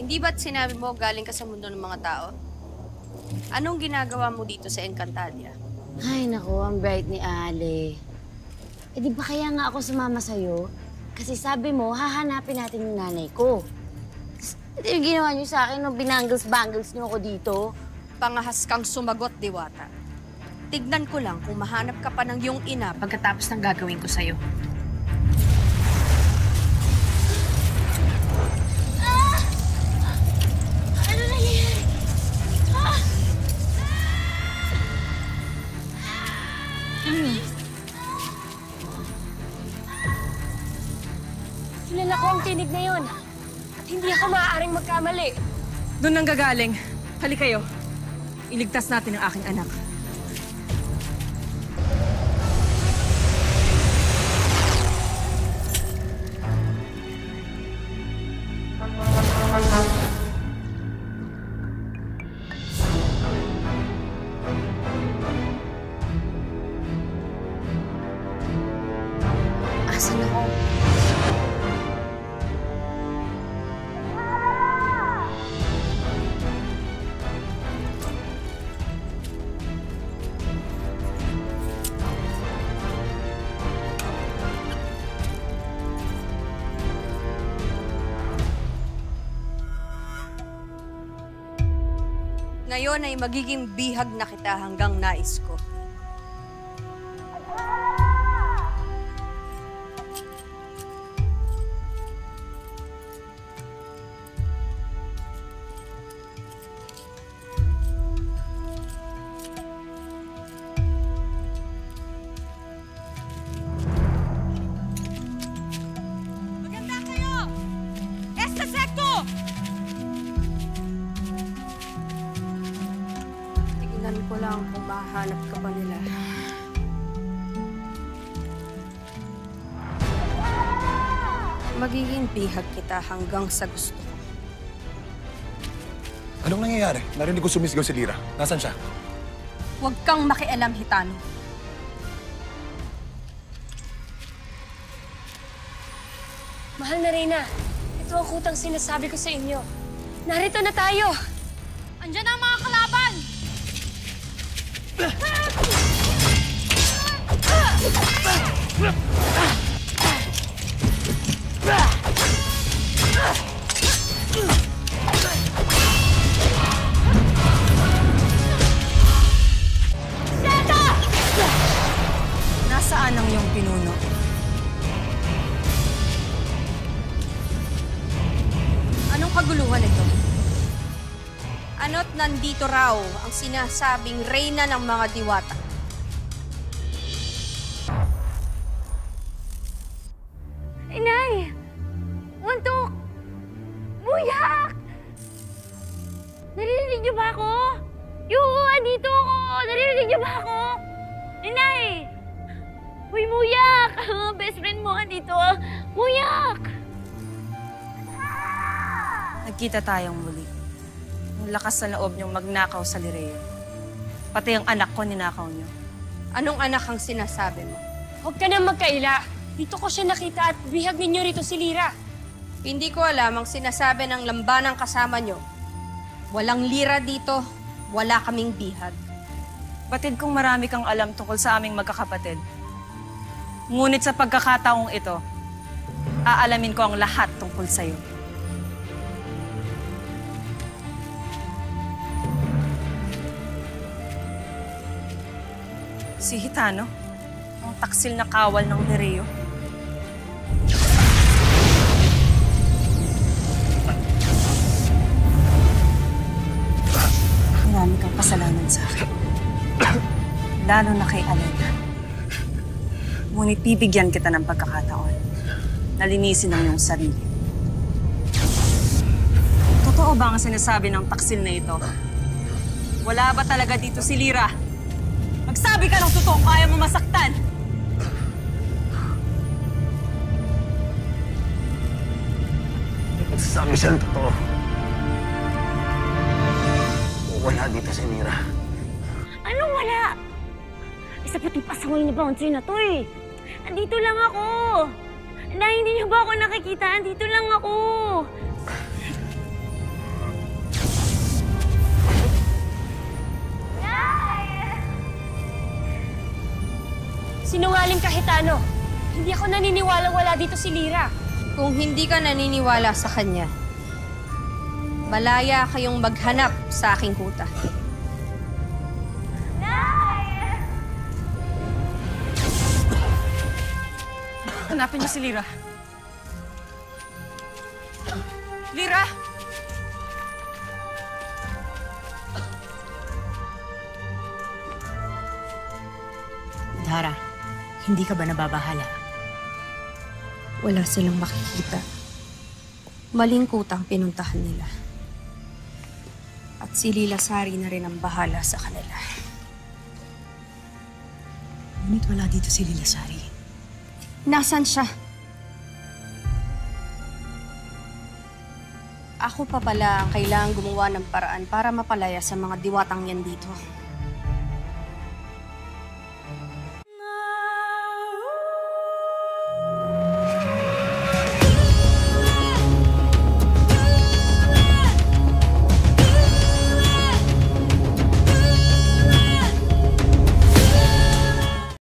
Hindi ba't sinabi mo galing ka sa mundo ng mga tao? Anong ginagawa mo dito sa Encantadia? Ay, naku, ang bright ni Ale. Eh, di ba kaya nga ako sumama sa'yo? Kasi sabi mo, hahanapin natin yung nanay ko. Ito yung ginawa niyo sa akin nung binangles-bangles niyo ako dito. Pangahas kang sumagot, Diwata. Tignan ko lang kung mahanap ka pa ng iyong ina pagkatapos ng gagawin ko sa'yo. Ano nangyayari? Kilala ko ang tinig na yun. At hindi ako maaaring magkamali. Doon nang gagaling. Hali kayo. Iligtas natin ang aking anak. Asan ako? Ngayon ay magiging bihag na kita hanggang nais ko. Maganda kayo! Esta Secto! Tignan ko lang kung mahanap ka pa nila. Magiging bihag kita hanggang sa gusto ko. Anong nangyayari? Narinig ko sumisgaw si Lira. Nasaan siya? Huwag kang makialam, Hitano. Mahal na Reyna, ito ang kutang sinasabi ko sa inyo. Narito na tayo! Andiyan na ang mga kalaban! Nasaan ang iyong pinuno? Anong kaguluhan ito? Ano't nandito raw ang sinasabing reyna ng mga diwata? Inay! Muntok! Buyak! Naririnig niyo ba ako? Yoo, andito ako! Naririnig niyo ba ako? Inay! Uy, Buyak! Best friend mo, andito. Buyak! Nagkita tayong muli. Ang lakas sa loob niyong magnakaw sa Lireo. Pati ang anak ko ninakaw niyo. Anong anak ang sinasabi mo? Huwag ka nang magkaila. Dito ko siya nakita at bihag ninyo rito si Lira. Hindi ko alam ang sinasabi ng lambanang kasama nyo. Walang lira dito, wala kaming bihag. Batid kong marami kang alam tungkol sa aming magkakapatid. Ngunit sa pagkakataong ito, aalamin ko ang lahat tungkol sa'yo. Si Hitano, ang taksil na kawal ng Lireo. Marami kang kasalanan sa akin. Lalo na kay Alena. Ngunit bibigyan kita ng pagkakataon na linisin ang iyong sarili. Totoo ba ang sinasabi ng taksil na ito? Wala ba talaga dito si Lira? Magsabi ka ng totoo kung ayaw mo masaktan! Sabi siya ng totoo. Wala dito si Lira. Anong wala? Isa pati pasaway na bouncer na to eh. Andito lang ako. Na hindi niyo ba ako nakikita? Andito lang ako. Sinungaling kahit ano. Hindi ako naniniwalang wala dito si Lyra. Kung hindi ka naniniwala sa kanya, malaya kayong maghanap sa aking kuta. Hanapin niyo si Lyra. Lyra! Dara, hindi ka ba nababahala? Wala silang makikita. Maling kutang pinuntahan nila. At si Lilasari na rin ang bahala sa kanila. Ngunit wala dito si Lilasari. Nasaan siya? Ako pa pala ang kailangang gumawa ng paraan para mapalaya sa mga diwatang yan dito.